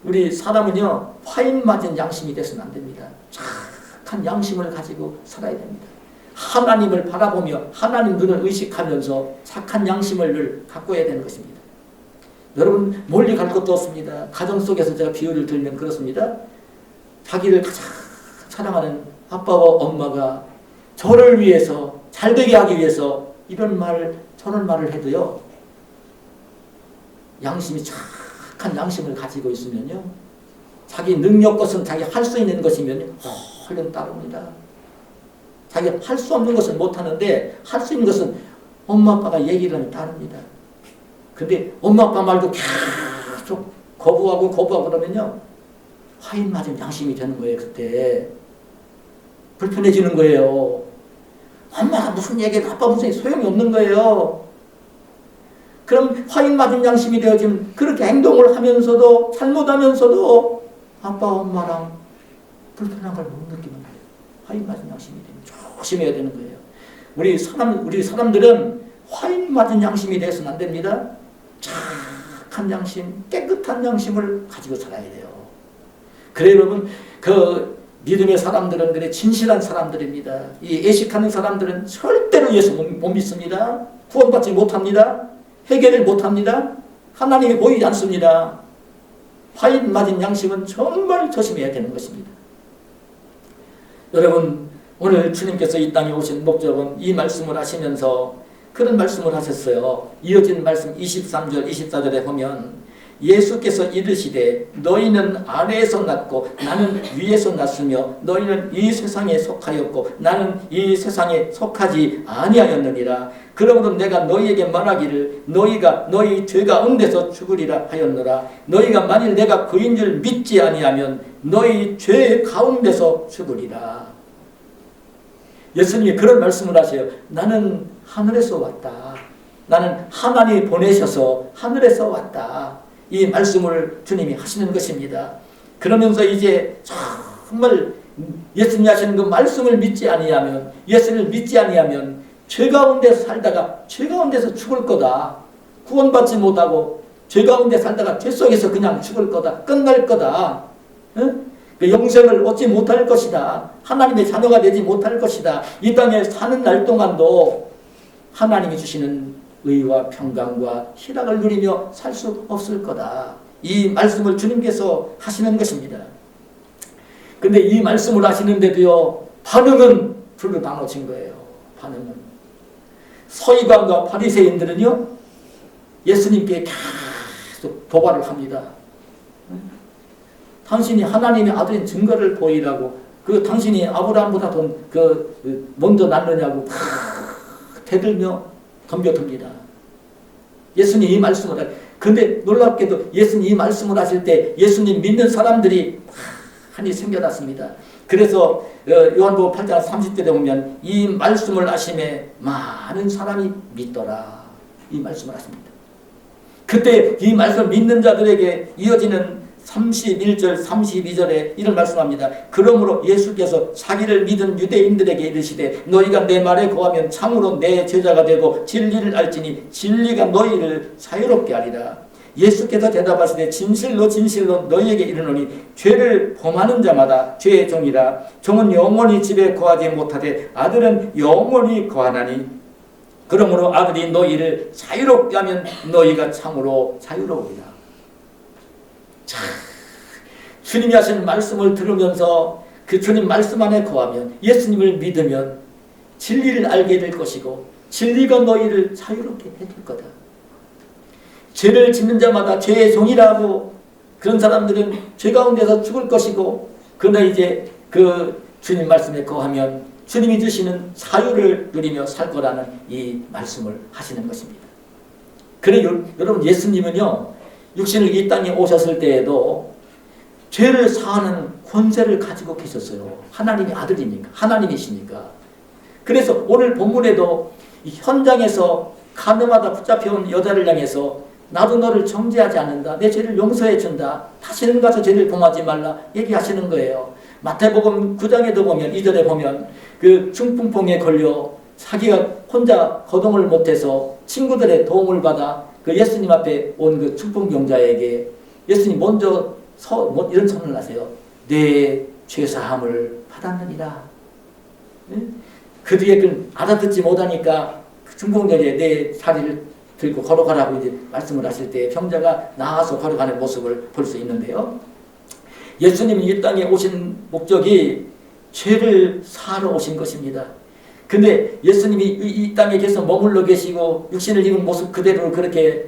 우리 사람은요, 화인 맞은 양심이 돼서는 안 됩니다. 착한 양심을 가지고 살아야 됩니다. 하나님을 바라보며 하나님 눈을 의식하면서 착한 양심을 늘 가꿔야 되는 것입니다. 여러분, 멀리 갈 것도 없습니다. 가정 속에서 제가 비유를 들면 그렇습니다. 자기를 가장 사랑하는 아빠와 엄마가 저를 위해서, 잘되게 하기 위해서 이런 말 저런 말을 해도요, 양심이 착한 양심을 가지고 있으면요, 자기 능력 것은 자기 할 수 있는 것이면 얼른 따릅니다. 자기가 할 수 없는 것은 못하는데 할 수 있는 것은 엄마 아빠가 얘기를 하면 다릅니다. 근데 엄마 아빠 말도 계속 거부하고 그러면요 화인 맞은 양심이 되는 거예요. 그때 불편해지는 거예요. 엄마가 무슨 얘기해도 아빠 무슨 얘기 소용이 없는 거예요. 그럼 화인 맞은 양심이 되어지면 그렇게 행동을 하면서도 잘못하면서도 아빠 엄마랑 불편한 걸 못 느끼는 거예요. 화인 맞은 양심이 되면 조심해야 되는 거예요. 우리 사람들은 화인 맞은 양심이 되어서는 안 됩니다. 착한 양심, 깨끗한 양심을 가지고 살아야 돼요. 그래 여러분, 그 믿음의 사람들은 그래 진실한 사람들입니다. 이 애식하는 사람들은 절대로 예수 못 믿습니다. 구원받지 못합니다. 해결을 못합니다. 하나님이 보이지 않습니다. 화인 맞은 양심은 정말 조심해야 되는 것입니다. 여러분, 오늘 주님께서 이 땅에 오신 목적은 이 말씀을 하시면서 그런 말씀을 하셨어요. 이어진 말씀 23절, 24절에 보면 예수께서 이르시되 너희는 아래에서 났고 나는 위에서 났으며 너희는 이 세상에 속하였고 나는 이 세상에 속하지 아니하였느니라. 그러므로 내가 너희에게 말하기를 너희가 너희 죄 가운데서 죽으리라 하였노라. 너희가 만일 내가 그인 줄 믿지 아니하면 너희 죄 가운데서 죽으리라. 예수님이 그런 말씀을 하세요. 나는 하늘에서 왔다. 나는 하나님이 보내셔서 하늘에서 왔다. 이 말씀을 주님이 하시는 것입니다. 그러면서 이제 정말 예수님이 하시는 그 말씀을 믿지 아니하면, 예수를 믿지 아니하면 죄 가운데서 살다가 죄 가운데서 죽을 거다. 구원받지 못하고 죄 가운데 살다가 죄 속에서 그냥 죽을 거다. 끝날 거다. 응? 그 영생을 얻지 못할 것이다. 하나님의 자녀가 되지 못할 것이다. 이 땅에 사는 날 동안도 하나님이 주시는 의와 평강과 희락을 누리며 살 수 없을 거다. 이 말씀을 주님께서 하시는 것입니다. 근데 이 말씀을 하시는데도요, 반응은 둘로 나눠진 거예요. 반응은. 서기관과 바리새인들은요, 예수님께 계속 도발을 합니다. 당신이 하나님의 아들인 증거를 보이라고, 당신이 아브라함보다 먼저 낳느냐고 대들며 덤벼듭니다. 예수님 이 말씀을 하실 때, 근데 놀랍게도 예수님 이 말씀을 하실 때 예수님 믿는 사람들이 많이 생겨났습니다. 그래서 요한복음 8장 30절에 보면 이 말씀을 하심에 많은 사람이 믿더라. 이 말씀을 하십니다. 그때 이 말씀을 믿는 자들에게 이어지는 31절, 32절에 이런 말씀합니다. 그러므로 예수께서 자기를 믿은 유대인들에게 이르시되 너희가 내 말에 거하면 참으로 내 제자가 되고 진리를 알지니 진리가 너희를 자유롭게 하리라. 예수께서 대답하시되 진실로 진실로 너희에게 이르노니 죄를 범하는 자마다 죄의 종이라. 종은 영원히 집에 거하지 못하되 아들은 영원히 거하나니 그러므로 아들이 너희를 자유롭게 하면 너희가 참으로 자유로우리라. 자, 주님이 하신 말씀을 들으면서 그 주님 말씀 안에 거하면, 예수님을 믿으면 진리를 알게 될 것이고 진리가 너희를 자유롭게 해줄 거다. 죄를 짓는 자마다 죄의 종이라고, 그런 사람들은 죄 가운데서 죽을 것이고, 그러나 이제 그 주님 말씀에 거하면 주님이 주시는 자유를 누리며 살 거라는 이 말씀을 하시는 것입니다. 그래 여러분, 예수님은요 육신을 이 땅에 오셨을 때에도 죄를 사하는 권세를 가지고 계셨어요. 하나님의 아들이니까, 하나님이시니까. 그래서 오늘 본문에도 이 현장에서 가늠하다 붙잡혀온 여자를 향해서 나도 너를 정죄하지 않는다. 내 죄를 용서해 준다. 다시는 가서 죄를 범하지 말라 얘기하시는 거예요. 마태복음 9장에도 보면 2절에 보면 그 중풍병에 걸려 자기가 혼자 거동을 못해서 친구들의 도움을 받아 그 예수님 앞에 온 그 중풍병자에게 예수님 먼저 이런 선언을 하세요. 내 죄사함을 받았느니라. 그 뒤에 그 알아듣지 못하니까 그 중풍병자에 내 다리를 들고 걸어가라고 이제 말씀을 하실 때 병자가 나아서 걸어가는 모습을 볼 수 있는데요. 예수님이 이 땅에 오신 목적이 죄를 사하러 오신 것입니다. 근데 예수님이 이 땅에 계속 머물러 계시고 육신을 입은 모습 그대로 그렇게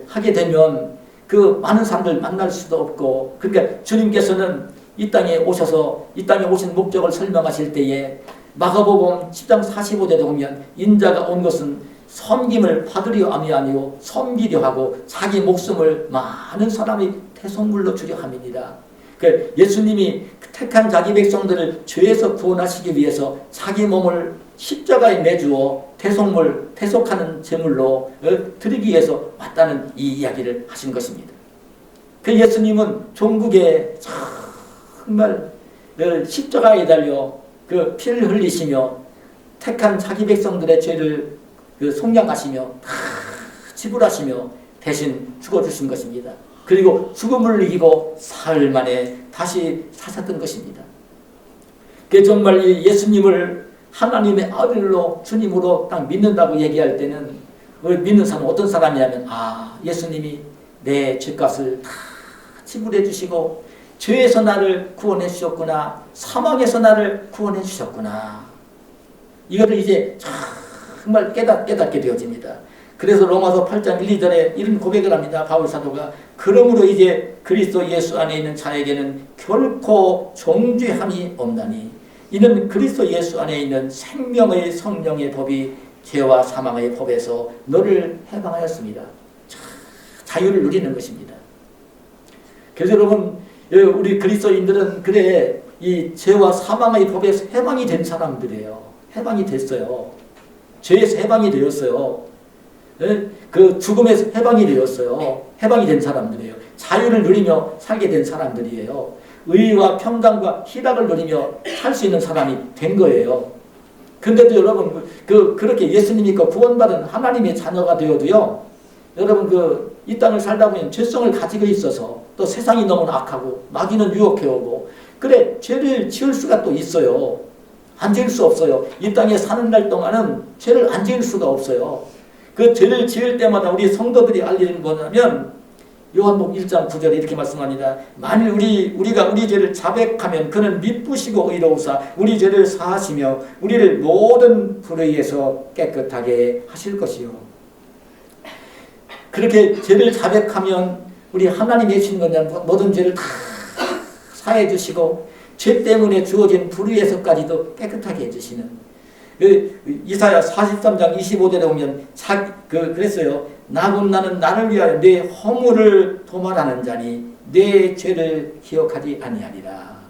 하게 되면 그 많은 사람들 만날 수도 없고, 그러니까 주님께서는 이 땅에 오셔서 이 땅에 오신 목적을 설명하실 때에 마가복음 10장 45절에 보면 인자가 온 것은 섬김을 받으려 함이 아니요 섬기려 하고 자기 목숨을 많은 사람의 대속물로 주려 함이니라. 그 예수님이 택한 자기 백성들을 죄에서 구원하시기 위해서 자기 몸을 십자가에 내주어 대속물, 대속하는 제물로 드리기 위해서 왔다는 이 이야기를 하신 것입니다. 그 예수님은 종국에 정말 십자가에 달려 그 피를 흘리시며 택한 자기 백성들의 죄를 속량하시며 다 지불하시며 대신 죽어주신 것입니다. 그리고 죽음을 이기고 사흘 만에 다시 사셨던 것입니다. 그 정말 이 예수님을 하나님의 아들로 주님으로 딱 믿는다고 얘기할 때는 믿는 사람은 어떤 사람이냐면 예수님이 내 죄값을 다 지불해 주시고 죄에서 나를 구원해 주셨구나. 사망에서 나를 구원해 주셨구나. 이거를 이제 정말 깨닫게 되어집니다. 그래서 로마서 8장 1, 2절에 이런 고백을 합니다. 바울 사도가 그러므로 이제 그리스도 예수 안에 있는 자에게는 결코 정죄함이 없나니 이는 그리스도 예수 안에 있는 생명의 성령의 법이 죄와 사망의 법에서 너를 해방하였습니다. 자유를 누리는 것입니다. 그래서 여러분 우리 그리스도인들은 그래 이 죄와 사망의 법에서 해방이 된 사람들이에요. 해방이 됐어요. 죄에서 해방이 되었어요. 그 죽음에서 해방이 되었어요. 해방이 된 사람들이에요. 자유를 누리며 살게 된 사람들이에요. 의와 평강과 희락을 누리며 살 수 있는 사람이 된 거예요. 근데도 여러분 그렇게 예수님이 구원받은 하나님의 자녀가 되어도요. 여러분 이 땅을 살다 보면 죄성을 가지고 있어서 또 세상이 너무 악하고 마귀는 유혹해오고 그래 죄를 지을 수가 또 있어요. 안 지을 수 없어요. 이 땅에 사는 날 동안은 죄를 안 지을 수가 없어요. 그 죄를 지을 때마다 우리 성도들이 알리는 뭐냐면 요한복음 1장 9절에 이렇게 말씀합니다. 만일 우리가 우리 죄를 자백하면 그는 미쁘시고 의로우사 우리 죄를 사하시며 우리를 모든 불의에서 깨끗하게 하실 것이요. 그렇게 죄를 자백하면 우리 하나님이 해주신 거냐 모든 죄를 다 사해 주시고 죄 때문에 주어진 불의에서까지도 깨끗하게 해주시는 이사야 43장 25절에 보면 그랬어요. 나는 나를 위하여 내 허물을 도말하는 자니 내 죄를 기억하지 아니하리라.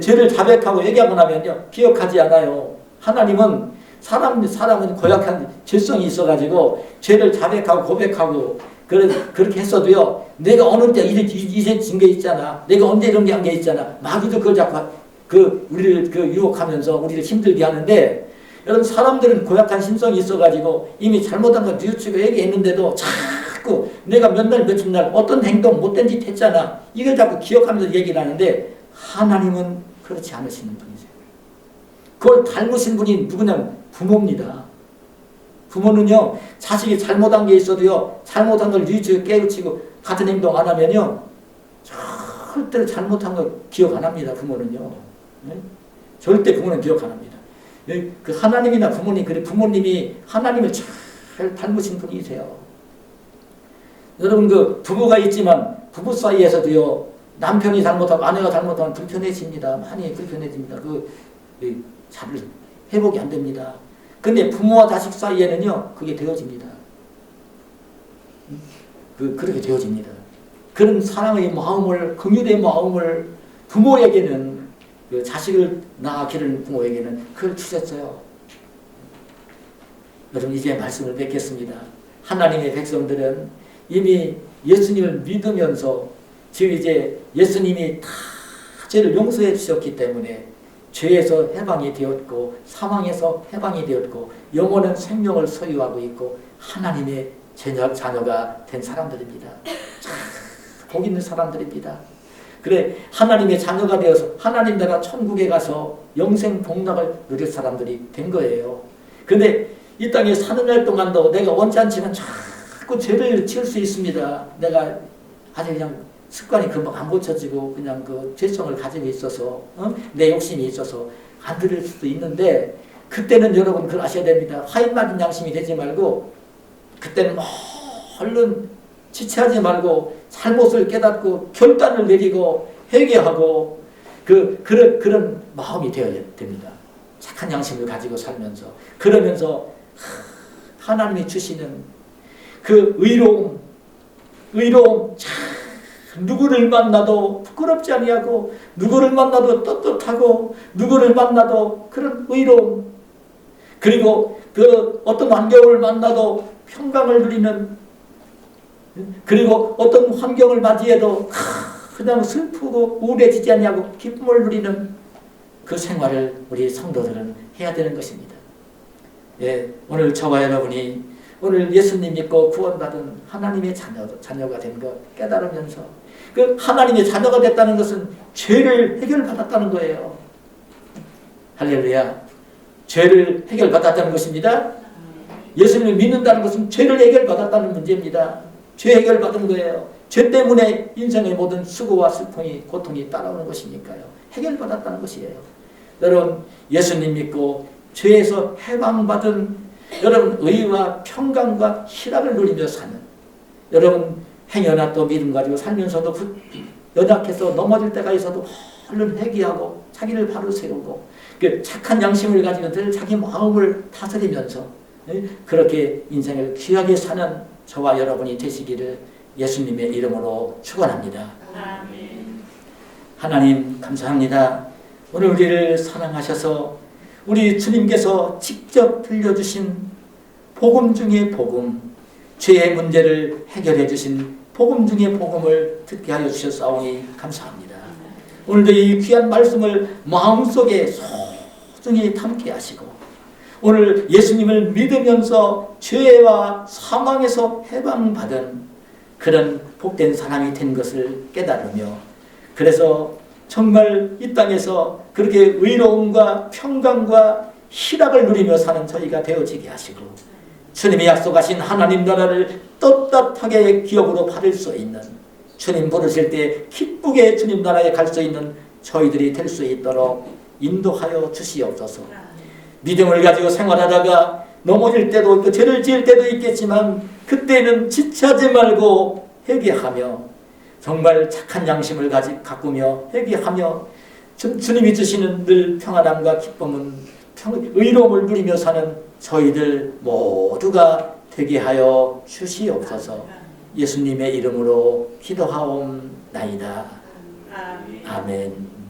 죄를 자백하고 얘기하고 나면요 기억하지 않아요. 하나님은 사람은 고약한 죄성이 있어가지고 죄를 자백하고 고백하고 그렇게 했어도요 내가 어느 때 이제 진 게 있잖아. 내가 언제 이런 게 한 게 있잖아. 마귀도 그걸 자꾸 우리를 유혹하면서 우리를 힘들게 하는데 여러분 사람들은 고약한 심성이 있어가지고 이미 잘못한 거 뉘우치고 얘기했는데도 자꾸 내가 몇 날 며칠 날 어떤 행동 못된 짓 했잖아. 이걸 자꾸 기억하면서 얘기를 하는데 하나님은 그렇지 않으시는 분이세요. 그걸 닮으신 분이 누구냐면 부모입니다. 부모는요 자식이 잘못한 게 있어도요 잘못한 걸 뉘우치고 깨우치고 같은 행동 안 하면요 절대로 잘못한 거 기억 안 합니다. 부모는요 절대 부모는 기억 안 합니다. 그 하나님이나 부모님 그래 부모님이 하나님을 잘 닮으신 분이세요. 여러분 부부가 있지만 부부 사이에서도요 남편이 잘못하고 아내가 잘못하면 불편해집니다. 많이 불편해집니다. 잘 회복이 안 됩니다. 근데 부모와 자식 사이에는요 그게 되어집니다. 그렇게 되어집니다. 그런 사랑의 마음을 긍휼의 마음을 부모에게는 자식을 낳아 기르는 부모에게는 그걸 주셨어요. 여러분 이제 말씀을 맺겠습니다. 하나님의 백성들은 이미 예수님을 믿으면서 지금 이제 예수님이 다 죄를 용서해 주셨기 때문에 죄에서 해방이 되었고 사망에서 해방이 되었고 영원한 생명을 소유하고 있고 하나님의 자녀가 된 사람들입니다. 복 있는 사람들입니다. 그래 하나님의 자녀가 되어서 하나님 나라 천국에 가서 영생 복락을 누릴 사람들이 된 거예요. 근데 이 땅에 사는 날 동안도 내가 원치 않지만 자꾸 죄를 지을 수 있습니다. 내가 아주 그냥 습관이 금방 안 고쳐지고 그냥 죄성을 가지고 있어서 내 욕심이 있어서 안 들을 수도 있는데 그때는 여러분 그걸 아셔야 됩니다. 화인 맞은 양심이 되지 말고 그때는 얼른 지체하지 말고 잘못을 깨닫고 결단을 내리고 회개하고 그런 마음이 되어야 됩니다. 착한 양심을 가지고 살면서 그러면서 하나님이 주시는 그 의로움 누구를 만나도 부끄럽지 아니하고 누구를 만나도 떳떳하고 누구를 만나도 그런 의로움 그리고 그 어떤 환경을 만나도 평강을 누리는 그리고 어떤 환경을 맞이해도 그냥 슬프고 우울해지지 않냐고 기쁨을 누리는 그 생활을 우리 성도들은 해야 되는 것입니다. 예, 오늘 저와 여러분이 오늘 예수님 믿고 구원받은 하나님의 자녀가 된 것 깨달으면서 그 하나님의 자녀가 됐다는 것은 죄를 해결받았다는 거예요. 할렐루야. 죄를 해결받았다는 것입니다. 예수님을 믿는다는 것은 죄를 해결받았다는 문제입니다. 죄 해결받은 거예요. 죄 때문에 인생의 모든 수고와 슬픔이 고통이 따라오는 것이니까요. 해결받았다는 것이에요. 여러분 예수님 믿고 죄에서 해방받은 여러분 의와 평강과 희락을 누리며 사는 여러분 행여나 또 믿음 가지고 살면서도 연약해서 넘어질 때가 있어도 얼른 회개하고 자기를 바로 세우고 그 착한 양심을 가지고 늘 자기 마음을 다스리면서 그렇게 인생을 귀하게 사는 저와 여러분이 되시기를 예수님의 이름으로 축원합니다. 하나님 감사합니다. 오늘 우리를 사랑하셔서 우리 주님께서 직접 들려주신 복음 중의 복음, 죄의 문제를 해결해 주신 복음 중의 복음을 듣게 하여 주셨사오니 감사합니다. 오늘도 이 귀한 말씀을 마음속에 소중히 담게 하시고 오늘 예수님을 믿으면서 죄와 사망에서 해방받은 그런 복된 사람이 된 것을 깨달으며 그래서 정말 이 땅에서 그렇게 의로움과 평강과 희락을 누리며 사는 저희가 되어지게 하시고 주님이 약속하신 하나님 나라를 떳떳하게 기업으로 받을 수 있는 주님 부르실 때 기쁘게 주님 나라에 갈 수 있는 저희들이 될 수 있도록 인도하여 주시옵소서. 믿음을 가지고 생활하다가 넘어질 때도 있고 죄를 지을 때도 있겠지만 그때는 지체하지 말고 회개하며 정말 착한 양심을 가꾸며 회개하며 주님이 주시는 늘 평안함과 기쁨은 의로움을 누리며 사는 저희들 모두가 되게 하여 주시옵소서. 예수님의 이름으로 기도하옵나이다. 아멘.